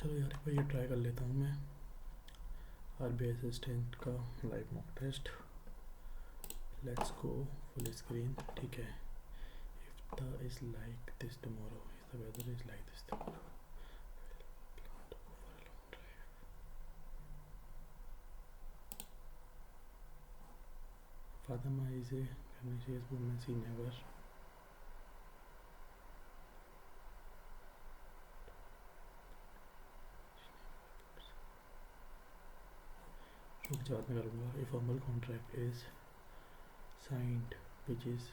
चलो यार एक बार ये ट्राई कर लेता हूँ मैं आरबीआई असिस्टेंट का live mock test. Let's go full screen. ठीक है. If the is like this tomorrow, if the weather is like this tomorrow, Fatima is a Canadian woman. She never. रुक जा, मैं करूँगा. A formal contract is signed, which is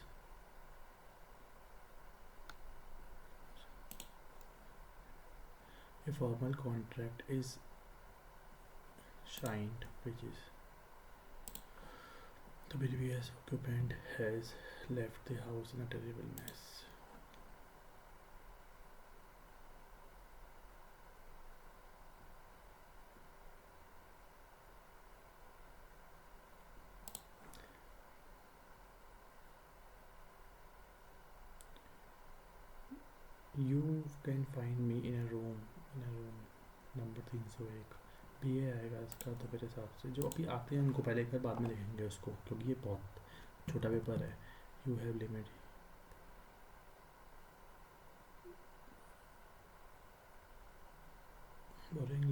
a formal contract is signed, which is the previous occupant has left the house in a terrible mess. You can find me in a room number 301. B A आएगा इसका तो मेरे हिसाब से. जो अभी आते हैं उनको पहले एक बार बाद में देखेंगे उसको, क्योंकि ये बहुत छोटा पेपर है. You have limit. Boring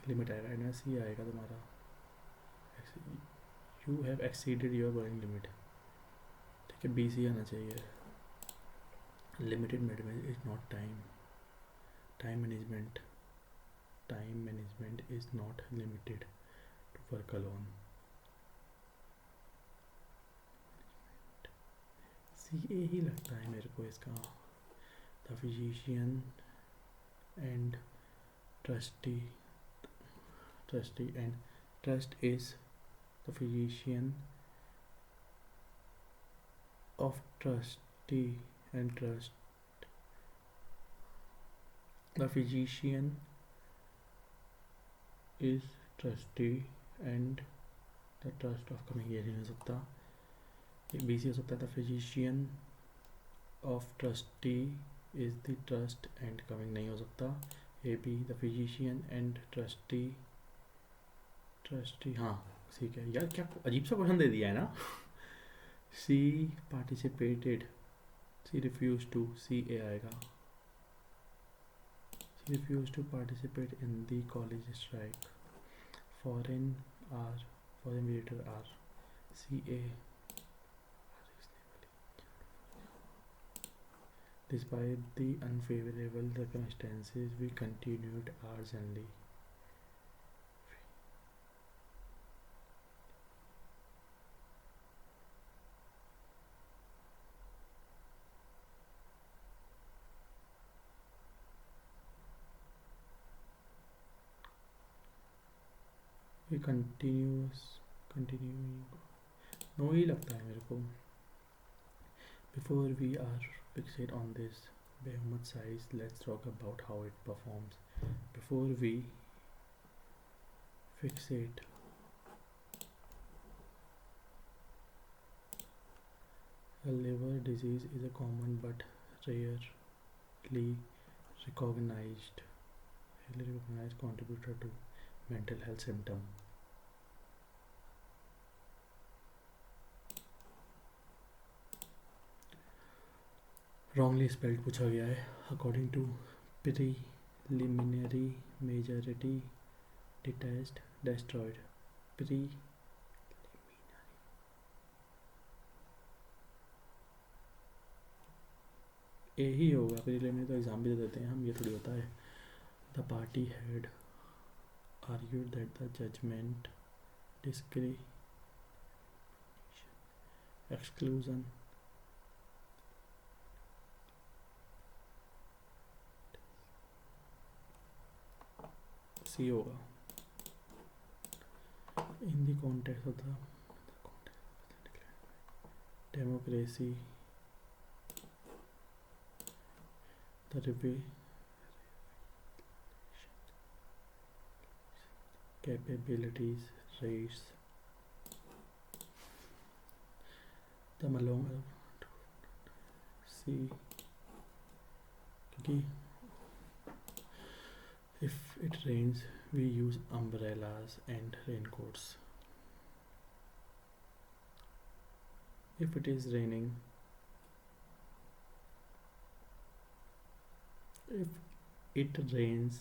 limit आएगा. एन एस सी आएगा तुम्हारा. You have exceeded your boring limit. ठीक है. बी सी आना चाहिए. Limited management is not time. Time management is not limited to work alone. C A ही लगता है मेरे को इसका. The physician and trustee and trust is the physician of trustee and trust. The physician is trustee and the trust of coming. ये नहीं हो सकता. ये बी सी हो सकता है. The physician of trustee is the trust and coming नहीं हो सकता. A B the physician and trustee. हाँ ठीक है यार. क्या अजीब सा क्वेश्चन दे दिया है ना. सी participated. She refused to. सी ए आएगा. She refused to participate in the college strike. Foreign visitor are. C A. Despite the unfavorable circumstances, we continued our journey. We continuing. No ही लगता है मेरे को. Before we are fixed on this behemoth size, let's talk about how it performs. Before we fixate a liver disease is a common but rarely recognized contributor to mental health symptom. Wrongly spelled पूछा गया है. According to preliminary majority detached destroyed. ए ही होगा. Preliminary तो exam भी दे देते हैं हम. ये थोड़ी होता है. The party had argued that the judgment exclusion सी होगा. In the context of the democracy, the capabilities raise the Malong सी. क्योंकि If it rains, we use umbrellas and raincoats. If it is raining, if it rains,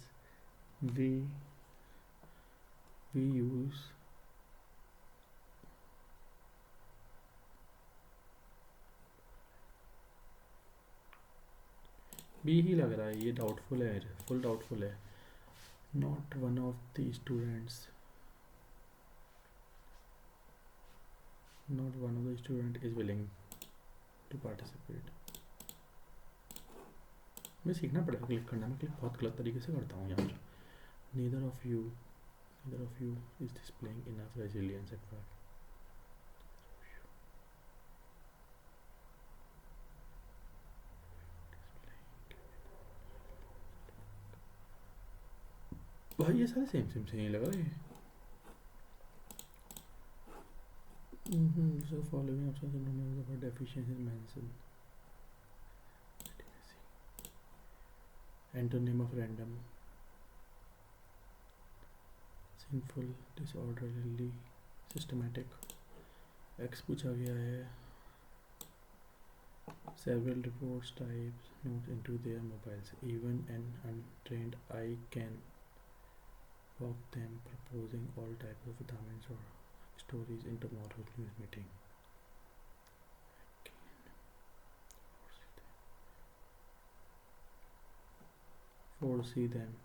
we use B ही लग रहा है, ये doubtful है, full doubtful है. Not one of the students, not one of the student is willing to participate. मैं सीखना पड़ेगा क्लिक करना. मैं क्लिक बहुत गलत तरीके से करता हूँ यार. Neither of you is displaying enough resilience at work. भाई ये सारे सेम से नहीं लगा ये. So following options and numbers of deficiencies mentioned. Antonym of random: sinful, disorderly, systematic. X पूछा गया है. Several reports types notes into their mobiles. Even an untrained eye can walk them, proposing all types of vitamins or stories in tomorrow's news meeting. Foresee them.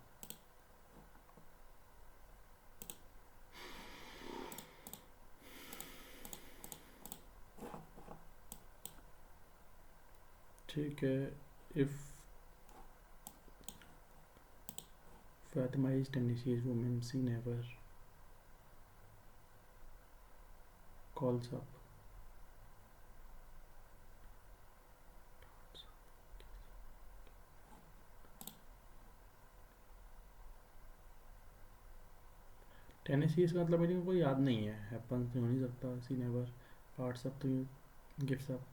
ठीक है. If Fatima is Tennessee's woman, she never calls up. Tennessee इसका मतलब मेरे को याद नहीं है. Happens तो हो नहीं सकता. सी नेवर. पार्ट्स अप तो gives up.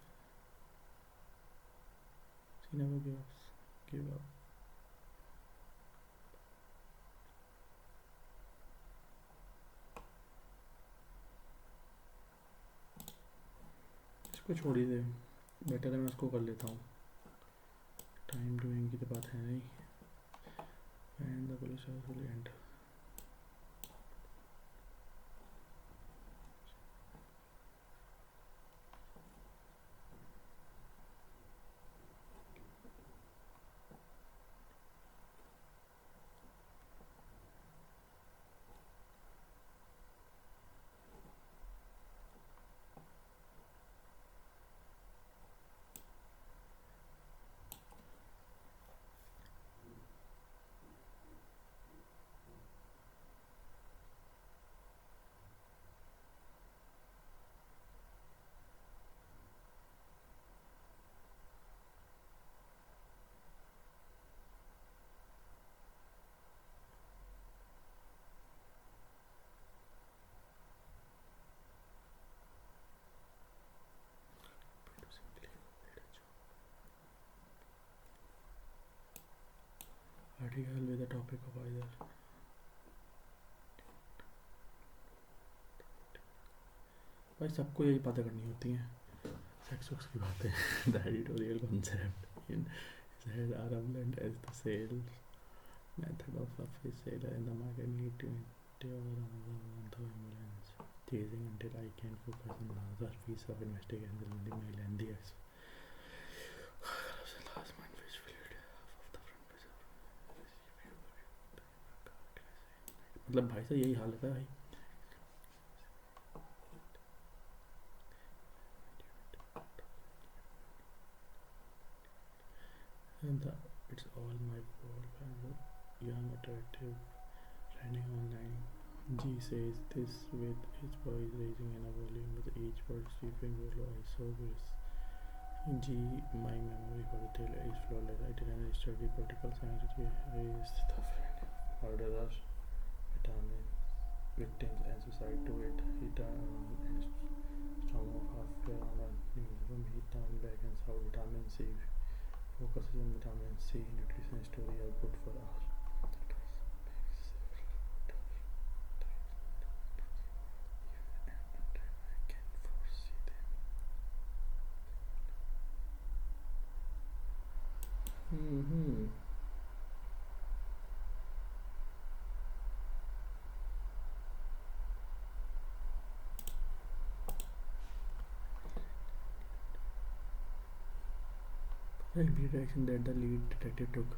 She never give up. इसको छोड़ ही दे. बेटर है मैं उसको कर लेता हूँ. टाइम डूइंग की तो बात है नहीं. And the police will and. Article with the topic of either. भाई सबको यही बातें करनी होती हैं. सेक्स वक्स की बातें. The editorial concept in said are relevant as the sales method of a fish seller in the market need to endure another month of ambulance chasing until I can focus on another piece of investigation in the mail and the X. Last month fish filled half of the front page of. मतलब भाई साहब यही हालत है भाई. And it's all my fault. I'm young, attractive, trending online. G says this with his voice raising in a volume with each word sweeping below. I saw this. G, my memory for the tale is flawless. I didn't study political science. I raised the murderers, vitamin victims, and suicide to it. He turned and storm of halfway on a newsroom. He turned back and saw vitamin C. Focuses on vitamin C nutrition story are good for us. Hmm every direction that the lead detective took.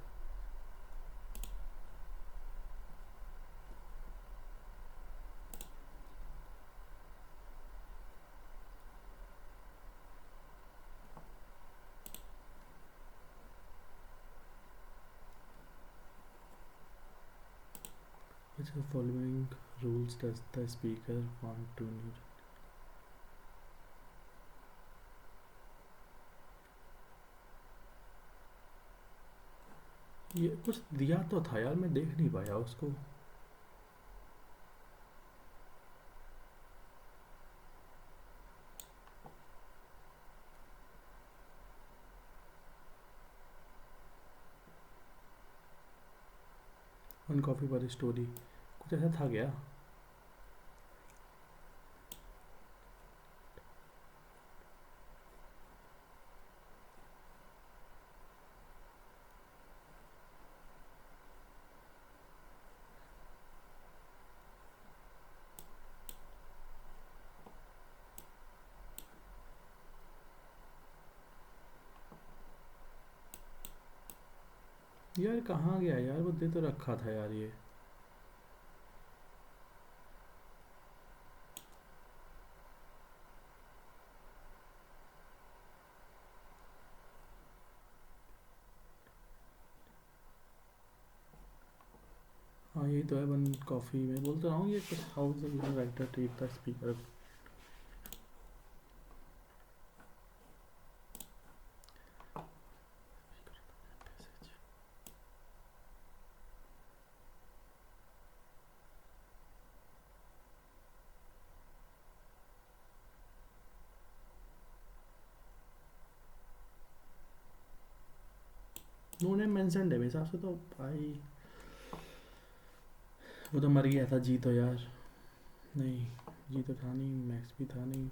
Which of the following rules does the speaker want to know? ये कुछ दिया तो था यार, मैं देख नहीं पाया उसको. वन कॉफी पर स्टोरी, कुछ ऐसा था क्या? यार कहाँ गया यार, वो दे तो रखा था यार ये. हाँ यही तो है, वन कॉफ़ी में बोल तो रहा हूँ ये कुछ. How is the writer treat the speaker. No name mentioned है मेरे हिसाब से तो भाई. वो तो मर गया था जी तो यार. नहीं, जी तो था नहीं, मैक्स भी था नहीं.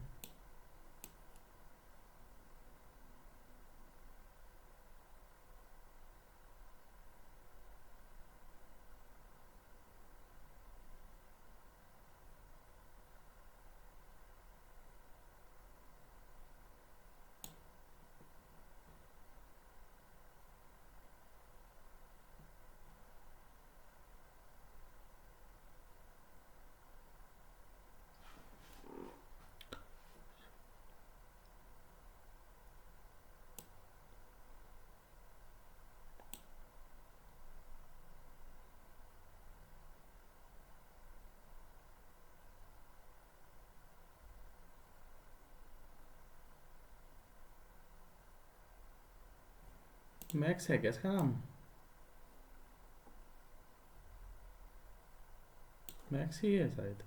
मैक्स है क्या इसका नाम? मैक्स ही है शायद.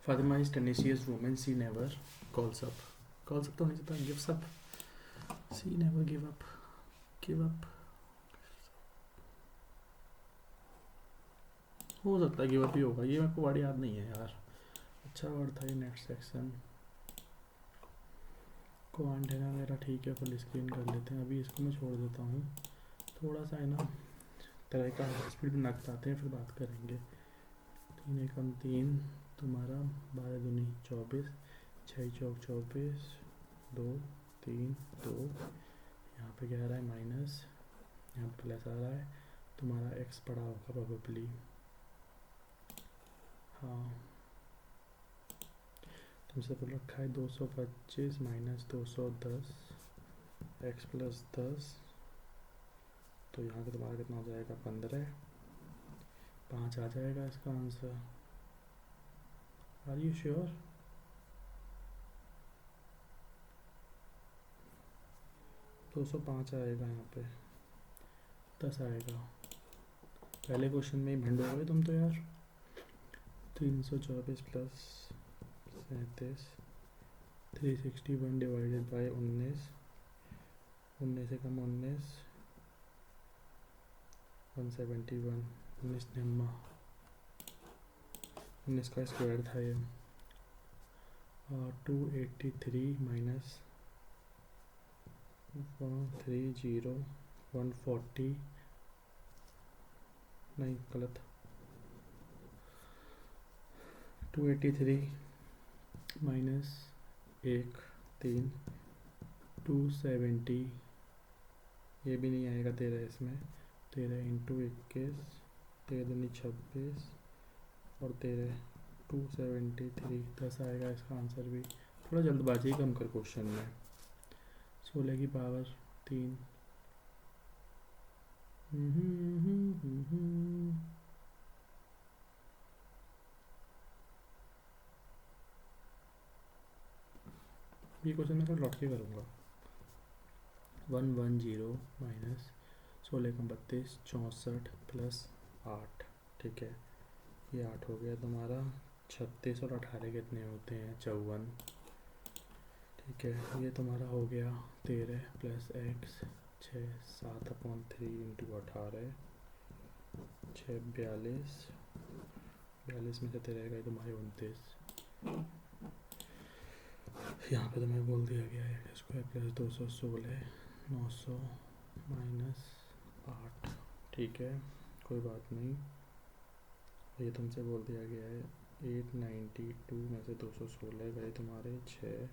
Fatima is tenacious woman, she never calls up. Calls up तो नहीं चाहता, gives up. She never give up. Give up हो सकता है, गिव अप ही होगा ये, मेरे को वर्ड याद नहीं है यार. अच्छा वर्ड था ये. नेक्स्ट सेक्शन को एंटेना वगैरह ठीक है, फुल स्क्रीन कर लेते हैं. अभी इसको मैं छोड़ देता हूँ. थोड़ा सा है ना तरह का स्पीड में नकताते हैं, फिर बात करेंगे. 3 एकम 3 तुम्हारा, 12 दूनी 24, 6 चौक 24, 2 3 2. यहाँ पे क्या आ रहा है माइनस, यहाँ पे प्लस आ रहा है. तुम्हारा एक्स पड़ा होगा प्रोबेबली. हाँ तुमसे बोल रखा है 225 माइनस 210 एक्स प्लस 10. तो यहाँ का तुम्हारा कितना हो जाएगा 15. 5 आ जाएगा इसका आंसर. Are you sure? 205 आएगा यहाँ पे. 10 आएगा. पहले क्वेश्चन में ही भिंड हो गए तुम तो यार. 324 प्लस 37, 361 डिवाइडेड बाई 19, 19 से कम 19, 171, 19 निम्मा. 19 का स्क्वायर था ये। 283 माइनस 130 140, नहीं गलत, 283 माइनस 1 3 270, ये भी नहीं आएगा 13 इसमें। 13 इंटू 21, 13 26 और 13 273, 10 आएगा इसका आंसर भी। थोड़ा जल्दबाजी कम कर क्वेश्चन में। 16 की पावर 3। ये क्वेश्चन मैं थोड़ा लौट के करूँगा। 110 माइनस 16 का 32 64 प्लस 8, ठीक है, ये 8 हो गया तुम्हारा। 36 और 18 कितने होते हैं? 54, ठीक है। ये तुम्हारा हो गया 13 प्लस एक्स 6 7/3 इंटू 18 6 42, 42 में से 13 गए तुम्हारे 29। यहाँ पे तुम्हें बोल दिया गया है स्क्वायर प्लस 216 900 माइनस 8, ठीक है, कोई बात नहीं। ये तुमसे बोल दिया गया है 892 में से 216 गए तुम्हारे 6,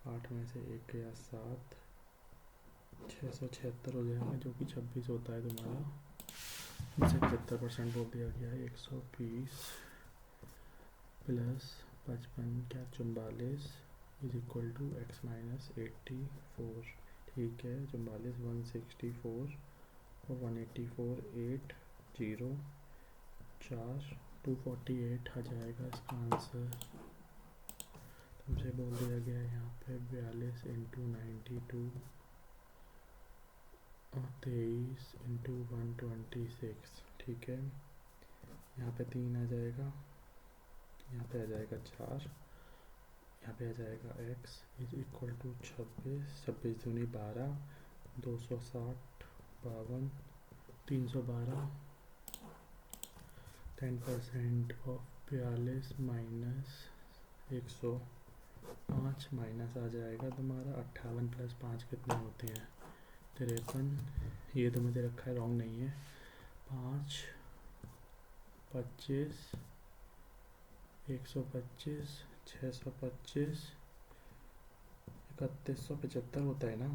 8 में से 1 गया 7, 676 हो जाएगा, जो कि 26 होता है तुम्हारा। इसे 75% बोल दिया गया है। 120 प्लस 55 क्या 44 is equal to x minus 84, ठीक है। 44 164 और 184 8 0 4 248 आ जाएगा इसका आंसर। तुमसे बोल दिया गया है यहाँ पे 42 इंटू 92 और 23 इंटू 126, ठीक है। यहाँ पे 3 आ जाएगा, यहाँ पे आ जाएगा 4, यहाँ पे आ जाएगा x इज इक्वल टू 26, 26 दूनी 12, 260 52 312, 10% ऑफ 42 माइनस 105 माइनस आ जाएगा तुम्हारा 58 प्लस 5 कितने होते हैं? 53। ये तो मुझे रखा है, रॉन्ग नहीं है। 5 25 125 625 3175 होता है ना।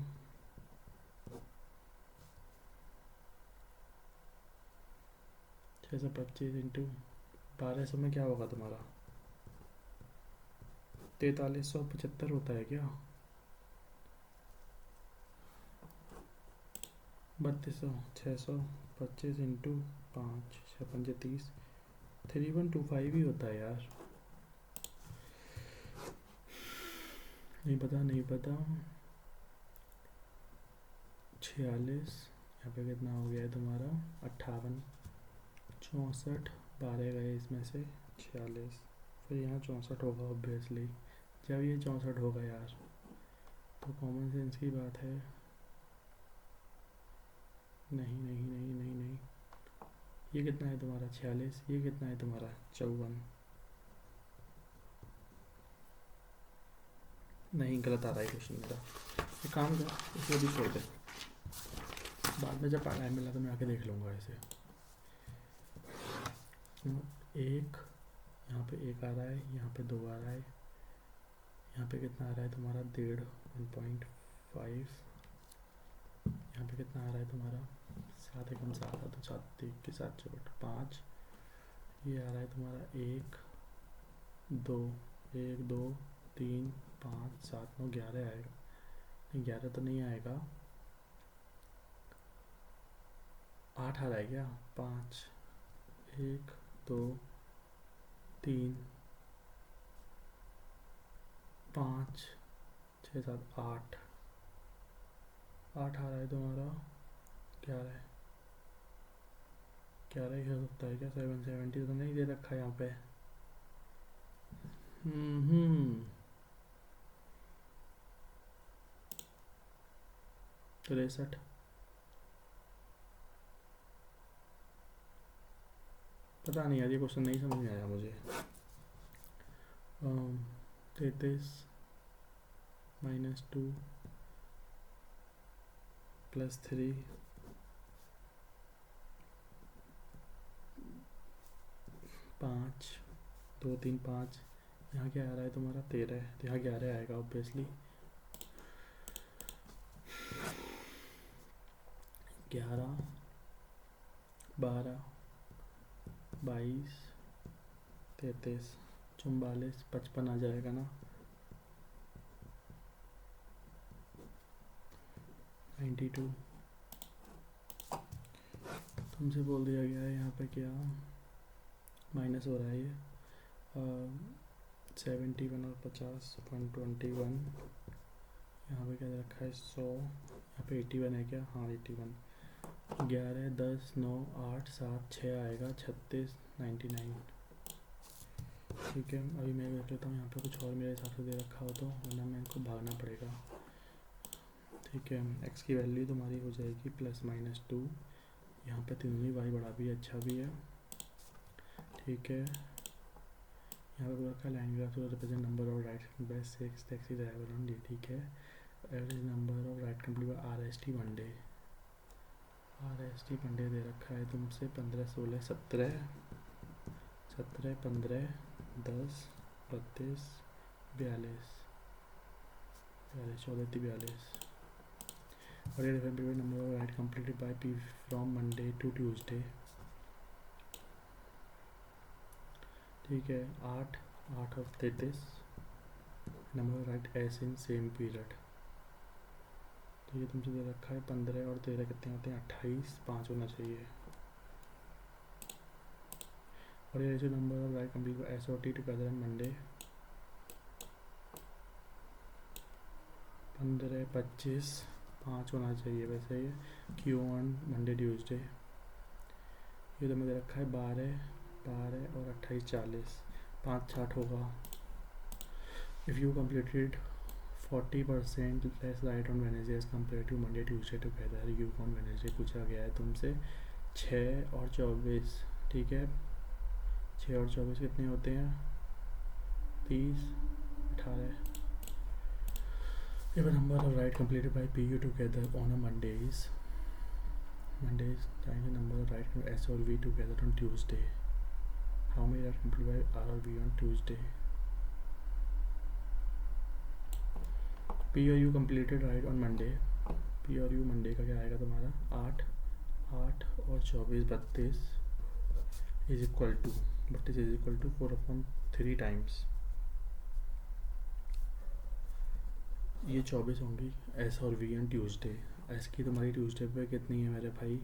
625 इंटू 1200 में क्या होगा तुम्हारा? 4375 होता है क्या? 3200 625 इंटू 5 6 5 30 3125 ही होता है यार। नहीं पता 46, यहाँ पे कितना हो गया है तुम्हारा? 58 64 12 गए इसमें से 46, फिर यहाँ 64 होगा ऑब्वियसली। जब ये 64 होगा यार तो कॉमन सेंस की बात है। नहीं नहीं नहीं नहीं नहीं, ये कितना है तुम्हारा? 46, ये कितना है तुम्हारा? 54। नहीं, गलत आ रहा है क्वेश्चन मेरा। ये काम कर, इसे भी छोड़ दे, बाद में जब टाइम मिला तो मैं आके देख लूँगा इसे। एक यहाँ पे 1 आ रहा है, यहाँ पे 2 आ रहा है, यहाँ पे कितना आ रहा है तुम्हारा? 1.5 1.5, यहाँ पे कितना आ रहा है तुम्हारा? 7 एकम 7 है तो 7 1 के साथ चोट 5, ये आ रहा है तुम्हारा 1 2 1 2 3 5 7 9 11 आएगा। नहीं 11 तो नहीं आएगा, 8 आ रहा है क्या? 5 1 2 3 5 6 7 8 8 आ रहा है तुम्हारा। क्या रहा है? 11 ही हो सकता है क्या? 770 तो नहीं दे रखा है यहाँ पे। 63, पता नहीं यार, ये क्वेश्चन नहीं समझ में आया मुझे। 33 -2 +3 5 2 3 5। यहाँ क्या आ रहा है तुम्हारा 13, तो यहाँ 11 आएगा ऑब्वियसली। 11 12 22 33 44 55 आ जाएगा ना। 92 तुमसे बोल दिया गया है यहाँ पे क्या माइनस हो रहा है ये 71 और 50 121। यहाँ पे क्या दे रखा है 100। यहाँ पे 81 है क्या? हाँ 81। 11 10 9 8 7 6 आएगा 36 99। ठीक है, अभी मैं देख लेता हूँ यहाँ पे कुछ और मेरे हिसाब से दे रखा हो तो, वरना मैं इनको भागना पड़ेगा। ठीक है, x की वैल्यू तुम्हारी हो जाएगी +-2। यहाँ पे तीनों ही y बड़ा भी अच्छा भी है। ठीक है, यहाँ पे रखा line graph to represent number of ride best 6 taxi driver on day. ठीक है, average number of ride complete by RST one day. RST one day दे रखा है तुमसे 15 16 17 17 15 10 32 42 14 42। और ये different period number of ride completed by P from Monday to Tuesday. ठीक है, 8 8 और 33 number of rides in same period. तो ये तुमसे दे रखा है 15 और 13 कितने होते हैं 28, 5 होना चाहिए। और ये जो number of ride complete bye SOT together on Monday 15 25 5 होना चाहिए वैसे ये क्यू ऑन मंडे ट्यूसडे। ये तो मुझे रखा है 12 12 और 28 40 5 60 होगा। If you completed 40% less ride on Wednesday as compare to Monday Tuesday together you on Wednesday पूछा गया है तुमसे 6 और 24। ठीक है, 6 और 24 कितने होते हैं 30 18। If a number of right completed by PU together on a Mondays times the number of right S or V together on Tuesday, how many right completed by R or V on Tuesday? P or U completed right on Monday, P और U Monday का क्या आएगा तुम्हारा 8 8 और 24 32 is equal to 4/3 times ये 24 होंगी S और we on Tuesday. S की तुम्हारी ट्यूसडे पे कितनी है मेरे भाई?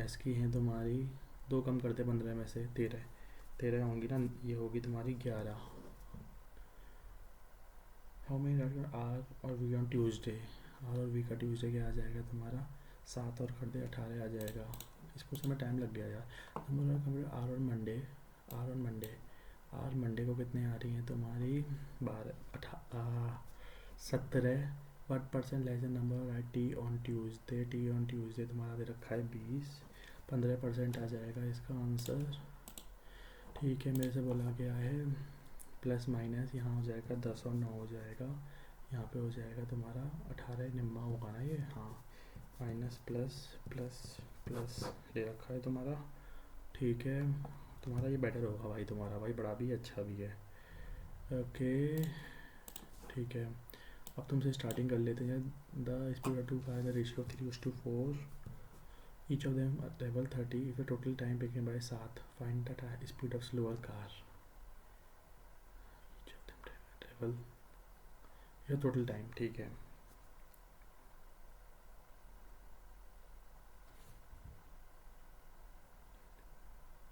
एस की हैं तुम्हारी 2 कम करते 15 में से 13 होंगी ना, ये होगी तुम्हारी 11। हाउ मेनी आर और वी ऑन ट्यूसडे? आर और वी का ट्यूसडे क्या आ जाएगा तुम्हारा 7 और कर दे 18 आ जाएगा। इसको समय टाइम लग गया यार। नंबर आर और मंडे आर मंडे को कितने आ रही हैं तुम्हारी 17। What % less than number right T on Tuesday तुम्हारा दे रखा है 20 15% आ जाएगा इसका आंसर। ठीक है, मेरे से बोला गया है प्लस माइनस यहाँ हो जाएगा 10 और 9 हो जाएगा। यहाँ पे हो जाएगा तुम्हारा 18 निम्मा होगा ना ये। हाँ, माइनस प्लस प्लस प्लस ले रखा है तुम्हारा। ठीक है, तुम्हारा ये बेटर होगा भाई, तुम्हारा भाई बड़ा भी अच्छा भी है। ओके ठीक है, अब तुमसे स्टार्टिंग कर लेते हैं। The speed of two car the ratio of 3:4 each of them travel 30 if total time taken by 7 find the speed of slower car. Each of them travel ये टोटल टाइम। ठीक है,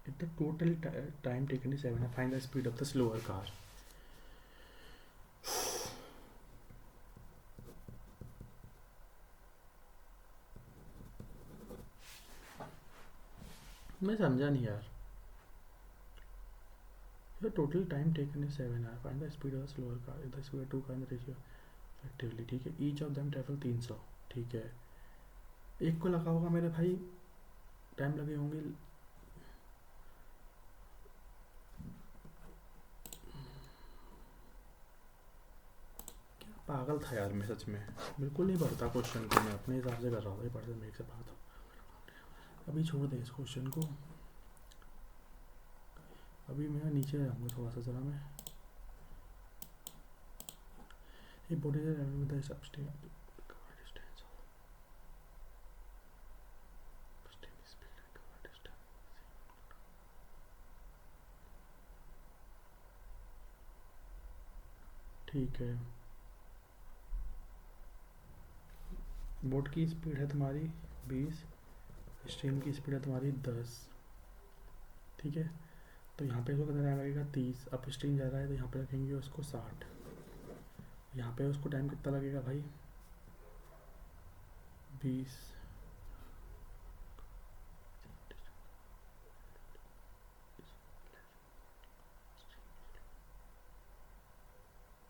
if the total time taken is 7 find the speed of the slower car। मैं समझा नहीं यार। The total time taken is 7 hours find the speed of the slower car if the speed of 2 car in the ratio effectively। ठीक है, each of them travel 300। ठीक है, एक को लगा होगा मेरे भाई टाइम लगे होंगे पागल था यार मैं, सच में बिल्कुल नहीं पढ़ता क्वेश्चन को, मैं अपने हिसाब से कर रहा था, पढ़ से मेरे से पढ़ा था। अभी छोड़ दे इस क्वेश्चन को, अभी मैं नीचे जाऊँगा थोड़ा सा ज़रा मैं। ये बॉडी ठीक है। बोट की स्पीड है तुम्हारी 20, स्ट्रीम की स्पीड है तुम्हारी 10, ठीक है। तो यहाँ पे इसको कितना टाइम लगेगा 30, अब स्ट्रीम जा रहा है तो यहाँ पे रखेंगे उसको 60, यहाँ पे उसको टाइम कितना लगेगा भाई 20।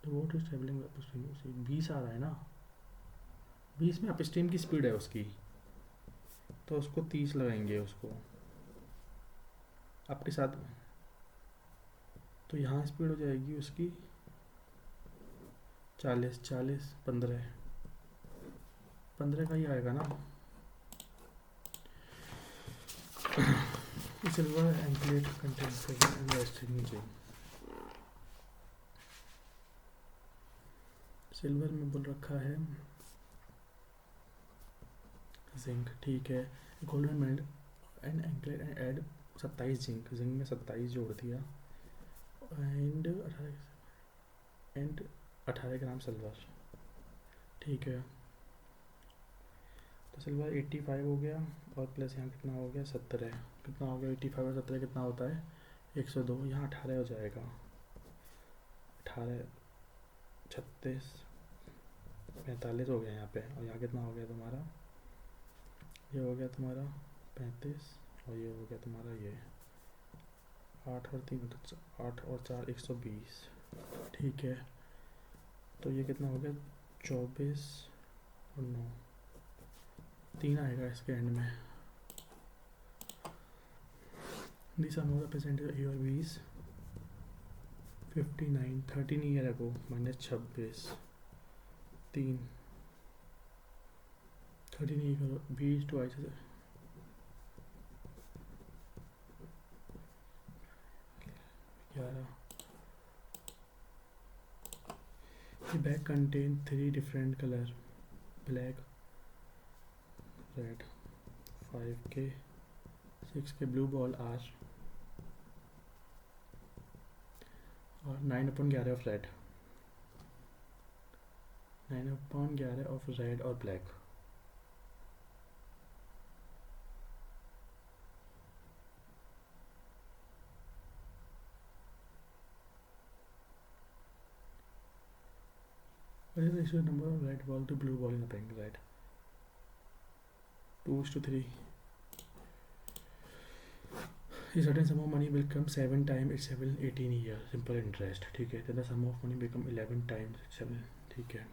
वोट इज ट्रेवलिंग 20 आ रहा है ना, 20 में अप स्ट्रीम की स्पीड है उसकी, तो उसको 30 लगाएंगे उसको आपके साथ, तो यहाँ स्पीड हो जाएगी उसकी 40 40 15 15 का ही आएगा ना। सिल्वर एंकलेट कंटेंट नीचे सिल्वर में बोल रखा है जिंक, ठीक है। Golden medal and anklet and add 27 zinc, zinc में 27 जोड़ दिया, एंड 18 ग्राम सिल्वर, ठीक है। तो सिल्वर 85 हो गया, और प्लस यहाँ कितना हो गया 17, कितना हो गया 85 और 17 कितना होता है 102, यहाँ 18 हो जाएगा, 18 36 45 हो गया यहाँ पे, और यहाँ कितना हो गया तुम्हारा, ये हो गया तुम्हारा 35, और ये हो गया तुम्हारा ये 8 और 3 8 और 4 120, ठीक है। तो ये कितना हो गया 24 और 9 3 आएगा इसके एंड में। दिस अमाउंट परसेंटेज ए और 20 59 13 ईयर अगो माइनस 26 3 13 नहीं करो 20 टू ऐसे 11। The bag contains 3 different color, black, red, 5K, 6K blue ball are और 9/11 of red, 9/11 of red और black। What is the ratio number of red ball to blue ball in a pink? Red 2:3. A certain sum of money will come 7 times its 18 year simple interest, ठीक है। तो the sum of money become 11 times 7, ठीक है।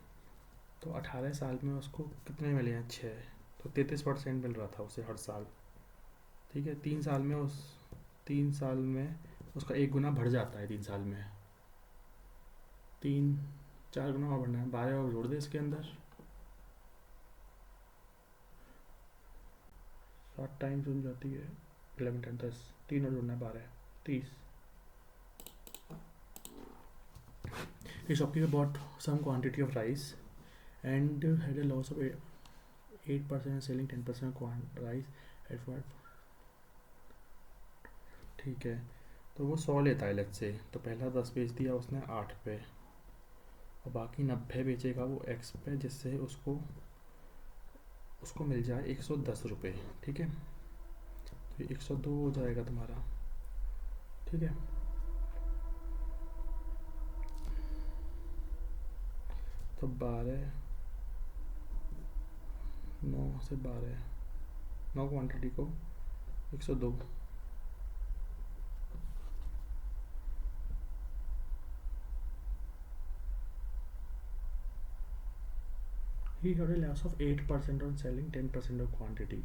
तो 18 साल में उसको कितने मिले हैं 6, तो 33% मिल रहा था उसे हर साल, ठीक है। 3 साल में 3 साल में उसका 1 गुना बढ़ जाता है 3 साल में, 4 गुना और बढ़ना है, 12 और जोड़ दे इसके अंदर, 7 टाइम्स हो जाती है 11 टाइम 10, 3 और जोड़ना है 12 30। A shopkeeper bought some quantity of rice and had a loss of 8% and selling 10% rice at 5, ठीक है। तो वो 100 लेता है लेट से, तो पहला 10 बेच दिया उसने 8 पे, और बाकी 90 बेचेगा वो एक्स पे, जिससे उसको मिल जाए 110 रुपये, ठीक है। तो 102 हो जाएगा तुम्हारा, ठीक है। तो 12 9 से 12 9 क्वांटिटी को 102, He had a loss of 8% on selling 10% of quantity।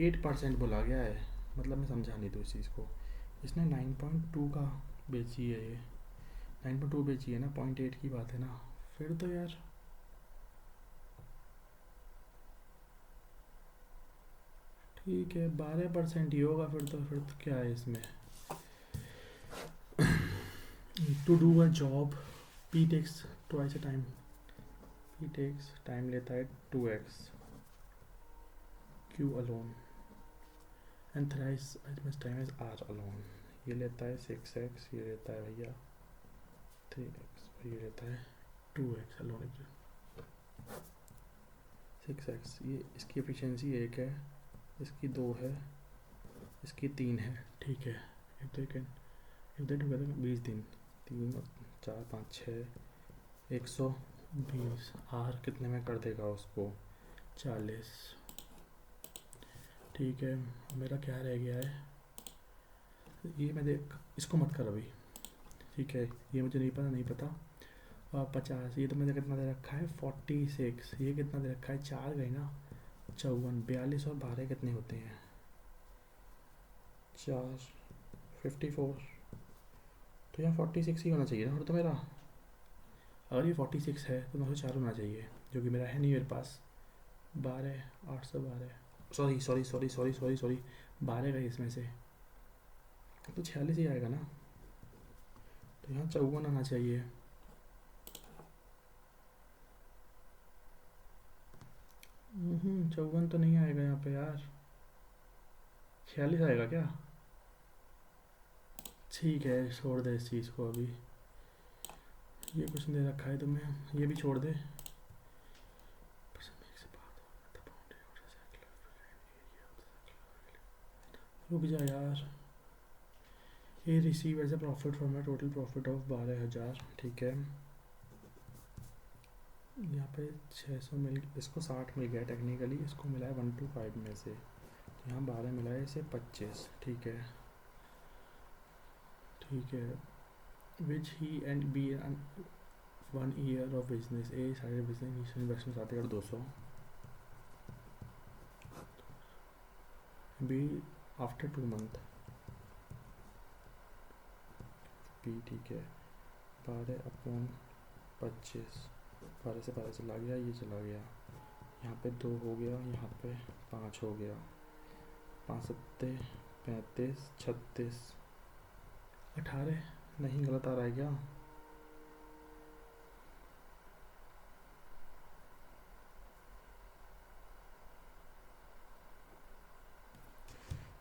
8% बोला गया है, मतलब मैं समझा नहीं तो इस चीज़ को, इसने 9.2 का बेची है, ये 9.2 बेची है ना, 0.8 की बात है ना, फिर तो यार ठीक है, 12% ही होगा फिर तो क्या है इसमें। To do a job P takes twice a time, P takes time लेता है 2x, Q alone and thrice as much time as R alone. ये लेता है 6x, ये लेता है भैया 3x, और ये लेता है 2x अलोन। 6x, ये इसकी एफिशिएंसी 1 है, इसकी 2 है, इसकी 3 है, ठीक है। इफ दे टुगेदर 20 दिन, 3 और 4 5 6 120। आर कितने में कर देगा उसको, 40, ठीक है। मेरा क्या रह गया है, ये मैं देख, इसको मत कर अभी, ठीक है, ये मुझे नहीं पता। और 50, ये तो मैंने कितना दे रखा है 46, ये कितना दे रखा है 4 गए ना, 54, 42 और 12 कितने होते हैं 4, 54, तो यहाँ 46 ही होना चाहिए ना फिर तो मेरा। अगर ये 46 है तो 904 होना चाहिए, जो कि मेरा है नहीं मेरे पास। 12, 812, सॉरी 12 गए इसमें से, तो 46 ही आएगा ना, तो यहाँ 54 आना चाहिए। हम्म, 54 तो नहीं आएगा यहाँ पे यार, 46 आएगा क्या। ठीक है, छोड़ दे इस चीज़ को अभी, ये कुछ दे रखा है तुम्हें, ये भी छोड़ दे। रुक जा यार, ये receive as a profit from a total profit of 12,000, ठीक है। यहाँ पे 600 मिल, इसको 60 मिल गया टेक्निकली, इसको मिला है 125 में से, यहाँ 12 मिला है इसे 25, ठीक है ठीक है। Which he and B 1 year of business, ए सारे बिजनेस इन्वेस्टमेंट आते हैं 200, बी आफ्टर 2 मंथ, बी ठीक है। 12/25, 12 से 12 चला गया, ये चला गया, यहाँ पे 2 हो गया, यहाँ पे 5 हो गया, 5 सत्ते 35, 36, 18, नहीं गलत आ रहा है क्या।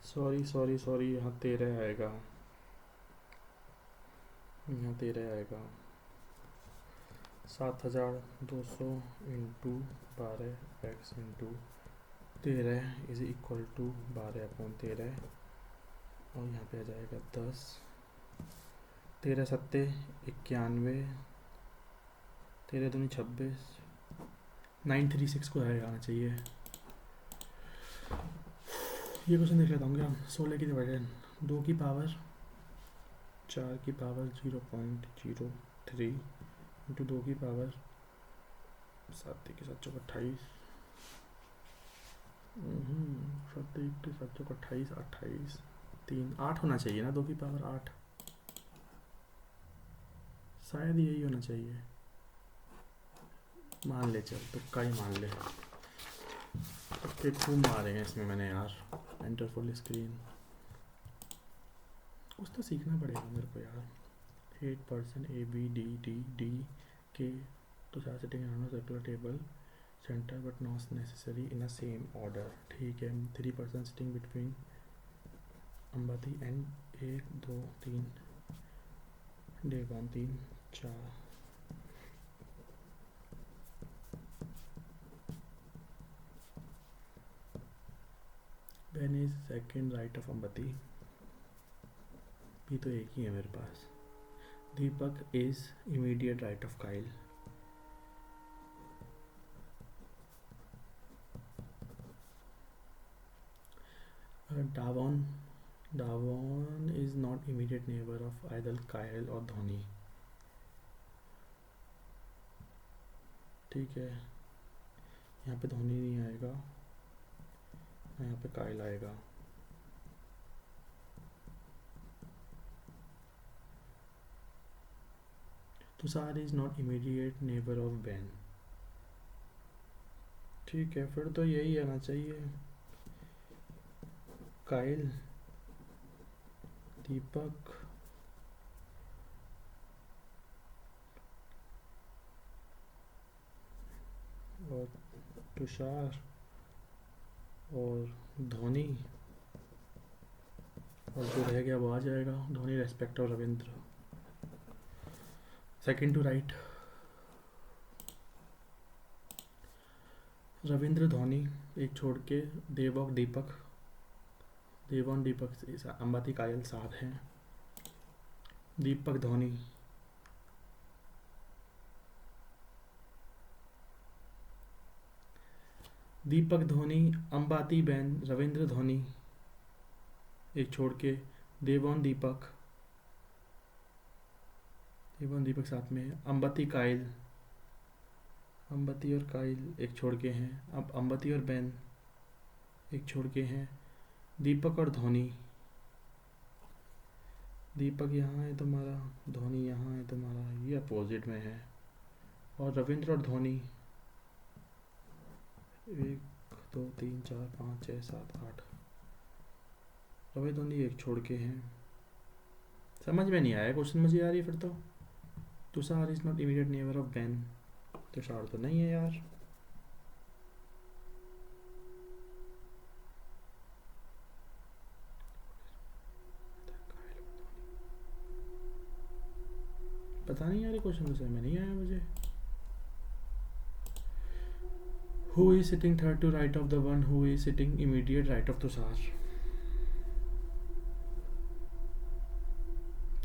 सॉरी, यहाँ 13 आएगा, यहाँ 13 आएगा। 7,200 into 12x into 13 is equal to 12/13, और यहाँ पे आ जाएगा 10, 13 सत्ते 91, 13 दूनी 26, 936 को आना चाहिए। ये क्वेश्चन देख लेता हूँ क्या, 16 की डिवाइडेड 2 की पावर 4 की पावर 0.03 इंटू 2 की पावर 7 के 7 चौक 28, 7 के 7 चौक 28, 28 3 8 होना चाहिए ना, 2 की पावर 8, शायद यही होना चाहिए, मान ले चल, तुक्का ही मान ले, तुक्के खूब मारे हैं इसमें मैंने यार। एंटर फुल स्क्रीन, कुछ तो सीखना पड़ेगा मेरे को यार। 8% ABDD के तो सारे setting on circular table centre but not necessary in a same order, ठीक है। 3% sitting between Ambati and 1 2 3 day 1 3 4, when is second right of Ambati, भी तो एक ही है मेरे पास। Deepak is immediate right of Kyle, Dhawan is not immediate neighbour of either Kyle और धोनी, ठीक है। यहाँ पे धोनी नहीं आएगा, यहाँ पे काइल आएगा, Tushar is not immediate neighbour of ban. ठीक है, फिर तो यही आना चाहिए। काइल, दीपक, और तुषार और धोनी, और जो रह गया वो आ जाएगा। धोनी रेस्पेक्ट और Ravindra. Second to right, Ravindra Dhoni एक छोड़ के देवक दीपक, देवन दीपक अंबाती कायल साथ हैं। दीपक धोनी, दीपक धोनी, अंबाती बैन, रविंद्र धोनी एक छोड़ के देवन दीपक, देवन दीपक साथ में है। अंबाती कायल, अंबाती और कायल एक छोड़ के हैं। अब अंबाती और बैन एक छोड़ के हैं। दीपक और धोनी, दीपक यहाँ है तुम्हारा, धोनी यहाँ है तुम्हारा, ये अपोजिट में है। और रविंद्र और धोनी 1 2 3 4 5 6 7 8, रवि धोनी एक छोड़ के हैं। समझ में नहीं आया क्वेश्चन मुझे यार ये। फिर तो Tushar is not immediate neighbour of ban, Tushar तो नहीं है यार। पता नहीं यार ये क्वेश्चन समझ में नहीं आया मुझे। Who is sitting third to right of the one who is sitting immediate right of Tushar?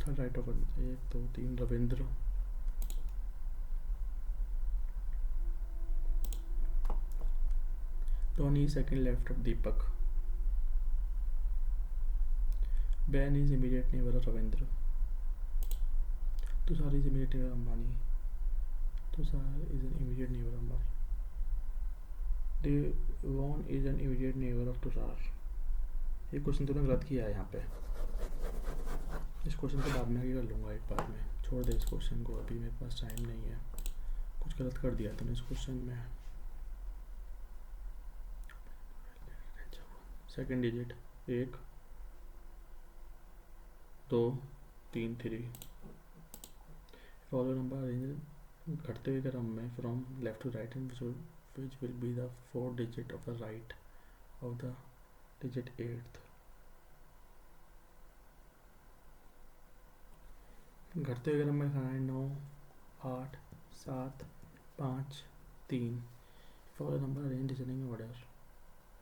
Third right of 1 2 3 Ravindra, Dhoni is second left of Deepak, Ben is immediate neighbor of Ravindra, Tushar is immediate neighbor of Ambani, Tushar is an immediate neighbor of Ambani, Devon is an immediate neighbor of Tushar। ये question तूने गलत किया है यहाँ पे। इस question को बाद में आगे कर लूँगा एक बार में, छोड़ दे इस क्वेश्चन को, अभी मेरे पास टाइम नहीं है। कुछ गलत कर दिया तूने इस क्वेश्चन में। Second digit 1 2 3 3, follow number arrange घटते हुए क्रम में from left to right and which will be the 4th digit of the right of the digit 8th। घटते हुए क्रम में खाना है 9 8 7 5 3, follow the number arranged descending order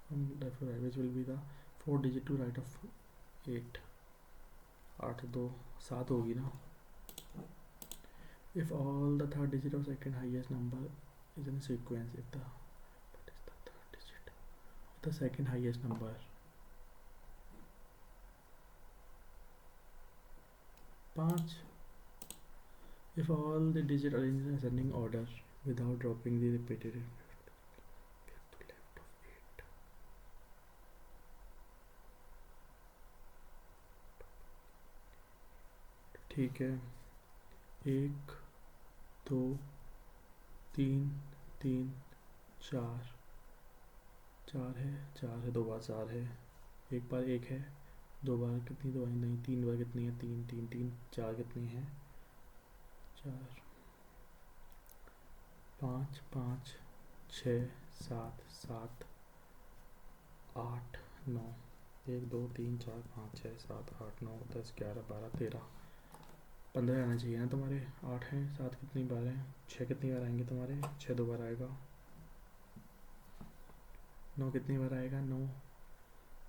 from left to right which will be the 4th digit to right of 8। 8 2 7 होगी ना। if all the third digit of second highest number is in a sequence, if the what is the third digit of the second highest number, 5, if all the digits are in ascending order without dropping the repeated left of 8, ठीक है। 1 2 3 3 4 4 है, 4 है, 2 बार 4 है, एक बार 1 है, 2 बार कितनी, 2 बार नहीं, 3 बार कितनी है, 3 3 3 4 कितनी है, 4 5 5 6 7 7 8 9, 1 2 3 4 5 6 7 8 9 10 11 12 13 15 आना चाहिए ना तुम्हारे। 8 हैं, 7 कितनी बार है, 6 कितनी बार आएंगे तुम्हारे, 6 2 बार आएगा। 9 कितनी बार आएगा, 9।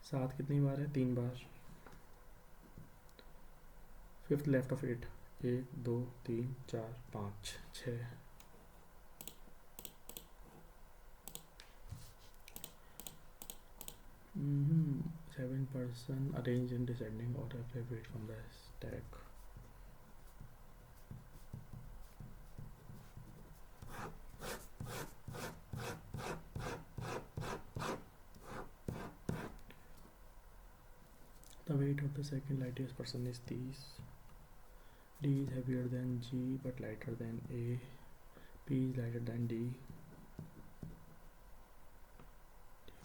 7 कितनी बार है, 3 बार। 5th left of 8, 1 2 3 4 5 6। Seven person arranged in descending order favorite from the stack। The weight of the second lightest person is 30, D is heavier than G but lighter than A. P is lighter than D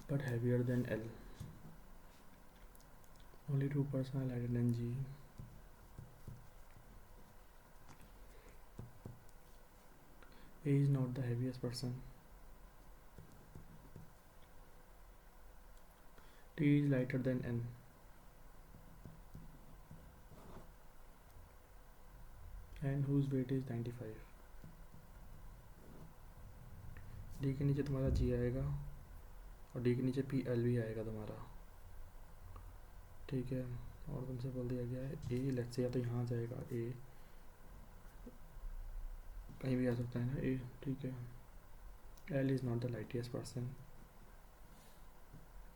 but heavier than L. Only 2% are lighter than G. A is not the heaviest person. T is lighter than N. And whose weight is 95. D के नीचे तुम्हारा G आएगा और D के नीचे PL भी आएगा तुम्हारा, ठीक है। और तुमसे बोल दिया गया है A, लेट्स से या तो यहाँ जाएगा A, कहीं भी आ सकता है ना A, ठीक है। L is not the lightest person.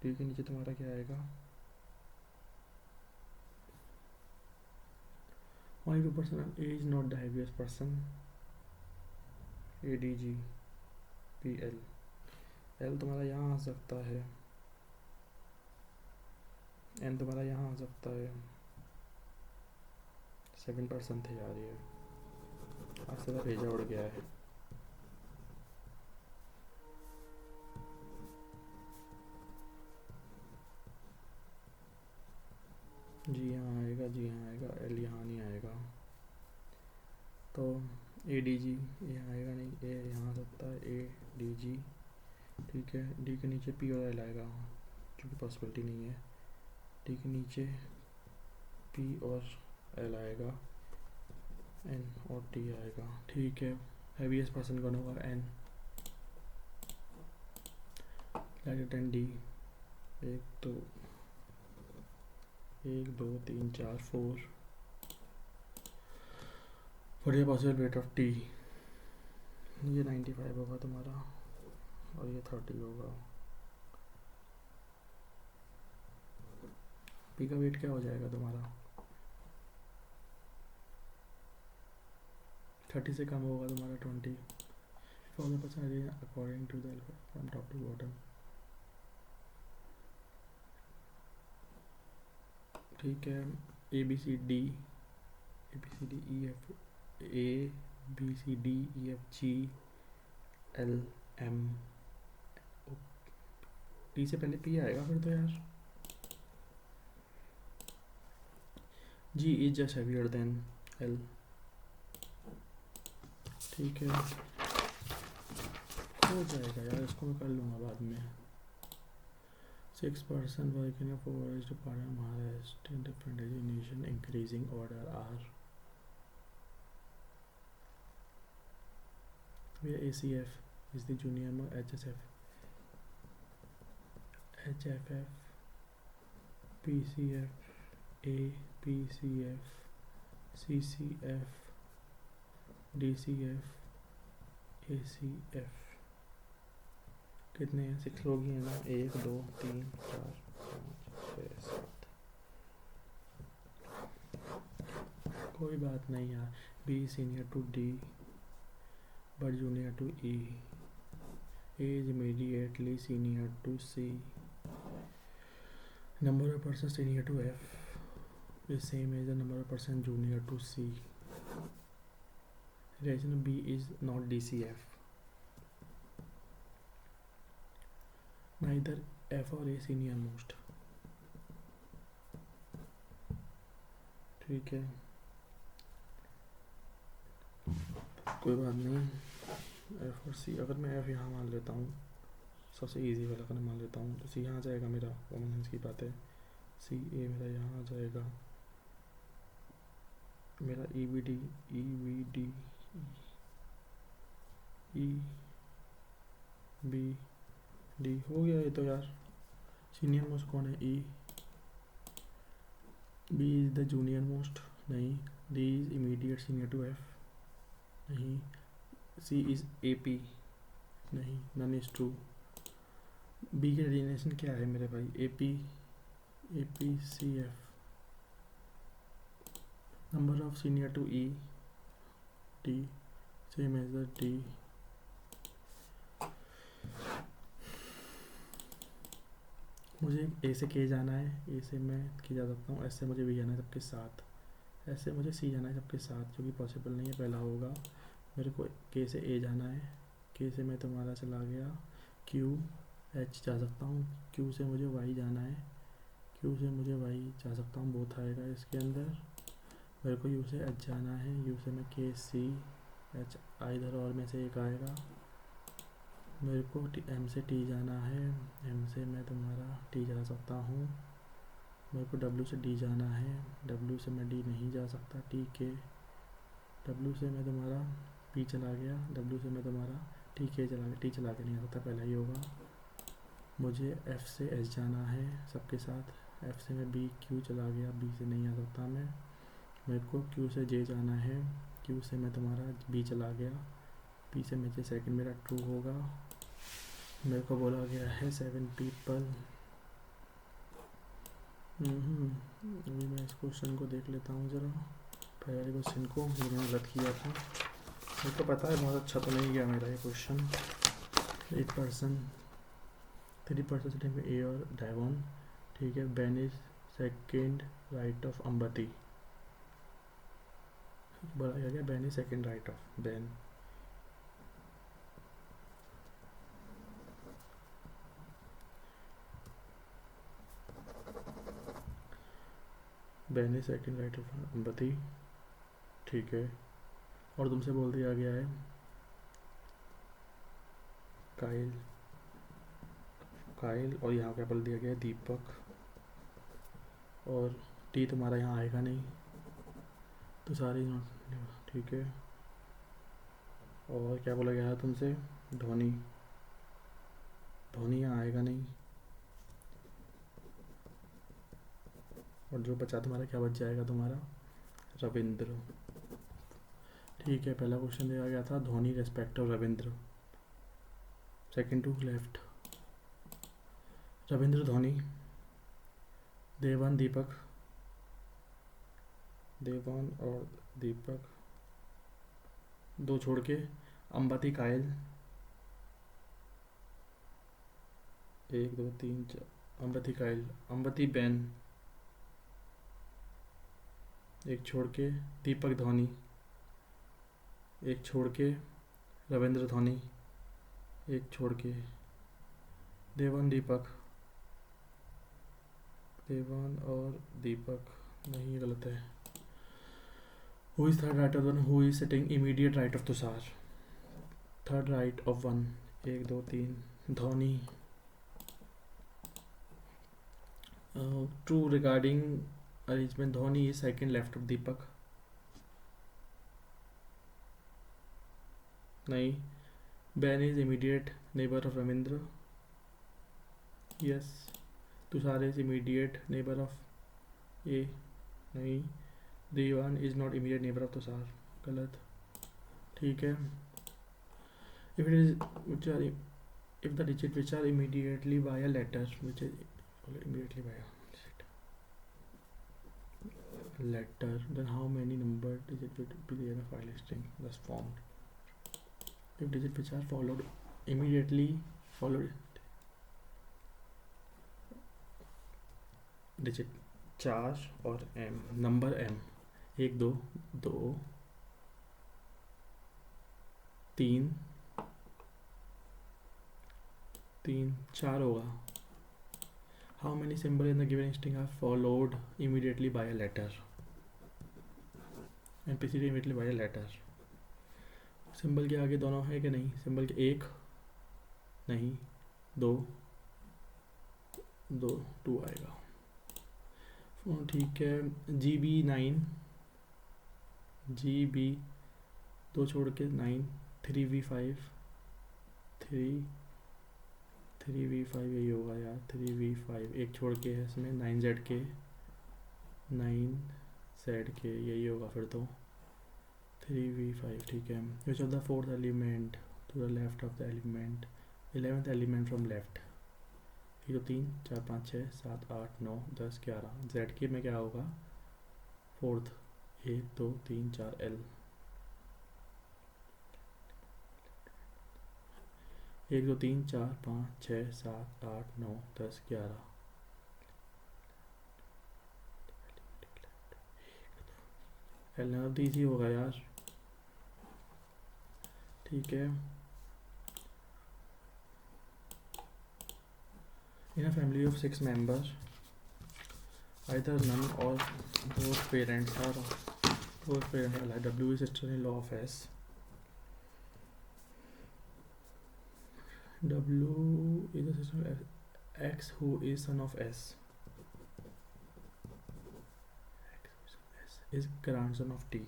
D के नीचे तुम्हारा क्या आएगा, only 2%। A is not the heaviest person। ADG PL। L तुम्हारा यहाँ आ सकता है, N तुम्हारा यहाँ आ सकता है। 7% थे यार ये, आज से भेजा उड़ गया है। जी यहाँ आएगा, जी यहाँ आएगा, L यहाँ नहीं आएगा, तो ADG यहाँ आएगा नहीं, A यहाँ आ सकता है, ADG, ठीक है। D के नीचे P और L आएगा, क्योंकि पॉसिबिलिटी नहीं है। D के नीचे P और L आएगा, N और T आएगा, ठीक है। हैवीएस्ट पर्सन कौन होगा, N, lighter than D। 1 2 3 4 4 what is possible weight of T। ये 95 होगा तुम्हारा और ये 30 होगा। P का वेट क्या हो जाएगा तुम्हारा, 30 से कम होगा तुम्हारा 20। For the person according to the from top to bottom, ठीक है। A B C D E F A B C D E F G L M T से पहले P आएगा फिर तो यार। G is just heavier than L, ठीक है। हो जाएगा यार, इसको मैं कर लूँगा बाद में। 6% work in a forest department Maharashtra in different designation increasing order are where ACF is the junior HSF HFF PCF APCF CCF DCF ACF। कितने हैं, 6 लोग ही हैं ना, 1 2 3 4 5 6 7। कोई बात नहीं यार। B senior to D but junior to E। A is immediately senior to C। Number of persons senior to F is same as the number of persons junior to C। Relation B is not DCF। Neither F or A senior most, ठीक है। कोई बात नहीं। F और C, अगर मैं F यहाँ मान लेता हूँ, सबसे इजी वाला अगर मान लेता हूँ, तो C यहाँ जाएगा मेरा, कॉमन सेंस की बात है। C A मेरा यहाँ आ जाएगा, मेरा EBD EBD हो गया ये तो यार। सीनियर मोस्ट कौन है, E। B is the junior most, नहीं। D is immediate senior to F, नहीं। C इज AP, नहीं। None is true. B की डेजिग्नेशन क्या है मेरे भाई, APCF। Number of senior to E D same as the D। मुझे A से K जाना है, A से मैं K जा सकता हूँ, S से मुझे B जाना है सबके साथ। ऐसे मुझे सी जाना है सबके साथ, जो कि पॉसिबल नहीं है, पहला होगा। मेरे को के से ए जाना है, के से मैं तुम्हारा चला गया क्यू, एच जा सकता हूँ, क्यू से मुझे वाई जाना है, क्यू से मुझे वाई जा सकता हूँ, बोथ आएगा इसके अंदर। मेरे को यू से एच जाना है, यू से मैं के सी एच इधर और में से एक आएगा। मेरे को एम से टी जाना है, एम से मैं तुम्हारा टी जा सकता हूँ। मेरे को डब्ल्यू से डी जाना है, डब्ल्यू से मैं डी नहीं जा सकता, टी के, डब्ल्यू से मैं तुम्हारा पी चला गया, डब्ल्यू से मैं तुम्हारा टी के चला गया, टी चला के नहीं आ सकता, पहला ही होगा। मुझे एफ़ से एस जाना है सबके साथ, एफ़ से मैं बी क्यू चला गया, बी से नहीं आ सकता मैं। मेरे को क्यू से जे जाना है, क्यू से मैं तुम्हारा बी चला गया, बी से मुझे सेकंड मेरा ट्रू होगा। मेरे को बोला गया है 7 पीपल। अभी मैं इस क्वेश्चन को देख लेता हूँ ज़रा, पहले वाले क्वेश्चन को जो मैंने गलत किया था। मेरे को पता है बहुत अच्छा तो नहीं गया मेरा ये क्वेश्चन। 8% 3% सिटिंग में ए और डायवन, ठीक है। Ben is second right of Ambati, बोला गया Ben is second right of Ben. Ben is second right of Ambati, ठीक है। और तुमसे बोल दिया गया है काइल, काइल, और यहाँ क्या बोल दिया गया है दीपक, और टी तुम्हारा यहाँ आएगा नहीं तो सारी, ठीक है। और क्या बोला गया है तुमसे, धोनी, धोनी यहाँ आएगा नहीं, और जो बचा तुम्हारा क्या बच जाएगा तुम्हारा, रविंद्र, ठीक है। पहला क्वेश्चन दिया गया था Dhoni respect of Ravindra, second to left, Ravindra Dhoni, Dewan Deepak, देवान और दीपक, दो छोड़ के अंबती कायल, 1 2 3 4, अंबती कायल, अंबती बेन, एक छोड़ के दीपक धोनी, एक छोड़ के रविंद्र धोनी, एक छोड़ के देवान दीपक, देवान और दीपक, नहीं गलत है। Who is third right of one, who is sitting immediate right of Tushar, third right of one, 1 2 3, Dhoni. True regarding arrangement, Dhoni is second left of Deepak, नहीं। Ben is immediate neighbour of Ravindra, yes. Tushar is immediate neighbour of A, नहीं। Dhawan is not immediate neighbour of Tushar, गलत, ठीक है। If it is which are if the digit which are immediately by a letter which is immediately by a letter, then how many number digit will be there in a file string thus formed? If digit which are followed immediately followed digit 4 और m, number m 1 2 2 3 3 4 होगा। How many symbols in the given string are followed immediately by a letter and preceded immediately by a letter? Symbol के आगे दोनों है कि नहीं, symbol के एक नहीं, दो, दो, 2 आएगा, ठीक है। GB9, GB 2 छोड़ के 9, 3V5, 3V5 यही होगा यार, 3V5, एक छोड़ के है इसमें 9Z के, 9Z के यही होगा फिर तो, 3V5, ठीक है। Which of the fourth element to the left of the element, 11th element from left, ठीक है। 3 4 5 6 7 8 9 10 11, Z के में क्या होगा फोर्थ, 1 2 3 4 L, 1 2 3 4 5 6 7 8 9 10 11, एल लेना तो ईजी होगा यार, ठीक है। In a family of 6 member either none or both parents are alive. W is sister-in-law of S. W is a sister of X who is son of S. Is grandson of T.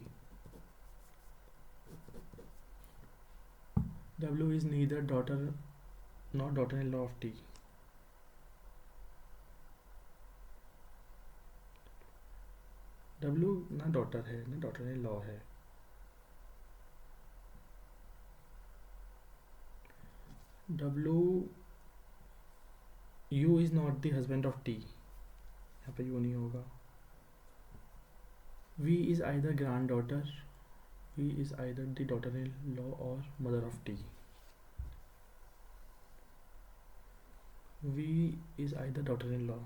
W is neither daughter nor daughter-in-law of T. W ना daughter है ना daughter in law है। W U is not the husband of T, यहाँ पे U नहीं होगा। V is either granddaughter, V is either the daughter in law और mother of T। V is either daughter in law.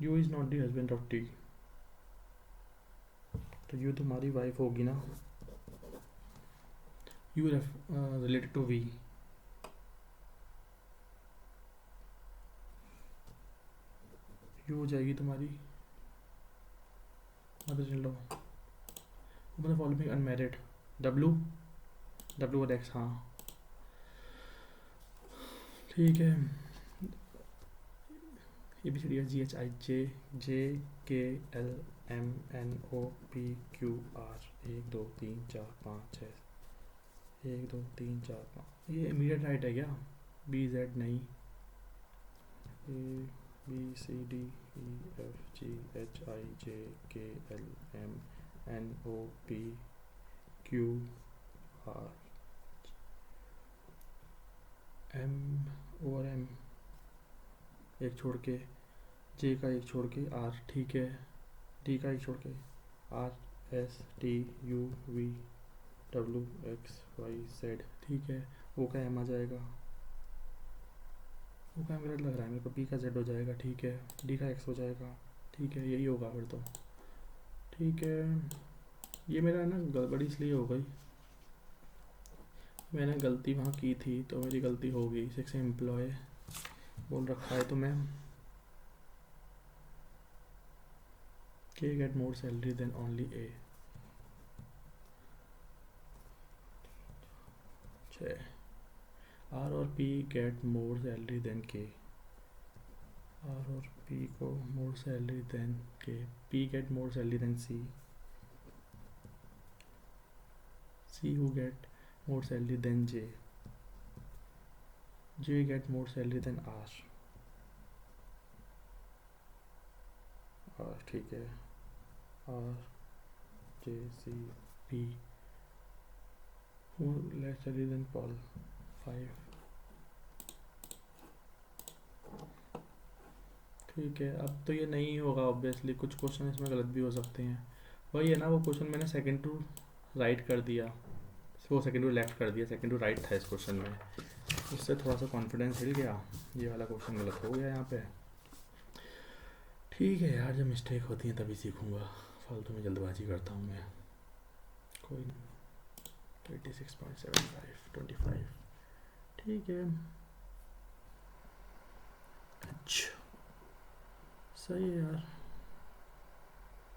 U is not the husband of T, तो U तुम्हारी wife होगी ना। U related to V, U हो जाएगी तुम्हारी mother in law. मतलब following unmarried, W W और एक्स, हाँ ठीक है। A B C D F G H I J J K L M N O P Q R, 1 2 3 4 5 6, 1 2 3 4 5। ये immediate right है क्या? बी जेड नहीं, A B C D E F G H I J K L M N O P Q R, M और M एक छोड़ के, जे का एक छोड़ के आर, ठीक है। डी का एक छोड़ के R S T U V W X Y Z, ठीक है। ओ का एम आ जाएगा, ओ का एम गलत लग रहा है मेरे को, पी का जेड हो जाएगा, ठीक है। डी का एक्स हो जाएगा, ठीक है, यही होगा फिर तो, ठीक है। ये मेरा ना गड़बड़ी इसलिए हो गई, मैंने गलती वहाँ की थी तो मेरी गलती हो गई। 6 एम्प्लॉय बोल रखा है तो मैं K get more salary than only A। 6 R और P get more salary than K, R और P को more salary than K, P get more salary than C, C who get more salary than J, J get more salary than R, R ठीक है। R J C P who less salary than Paul, 5, ठीक है। अब तो ये नहीं होगा obviously, कुछ क्वेश्चन इसमें गलत भी हो सकते हैं। वही है ना, वो क्वेश्चन मैंने सेकंड टू राइट कर दिया, वो सेकंड टू लेफ्ट कर दिया, सेकंड टू राइट था इस क्वेश्चन में, उससे थोड़ा सा कॉन्फिडेंस हिल गया। ये वाला क्वेश्चन गलत हो गया यहाँ पे, ठीक है यार, जब मिस्टेक होती है तभी सीखूँगा, फालतू में जल्दबाजी करता हूँ मैं, कोई नहीं। 26.75 25, ठीक है। अच्छा सही है यार।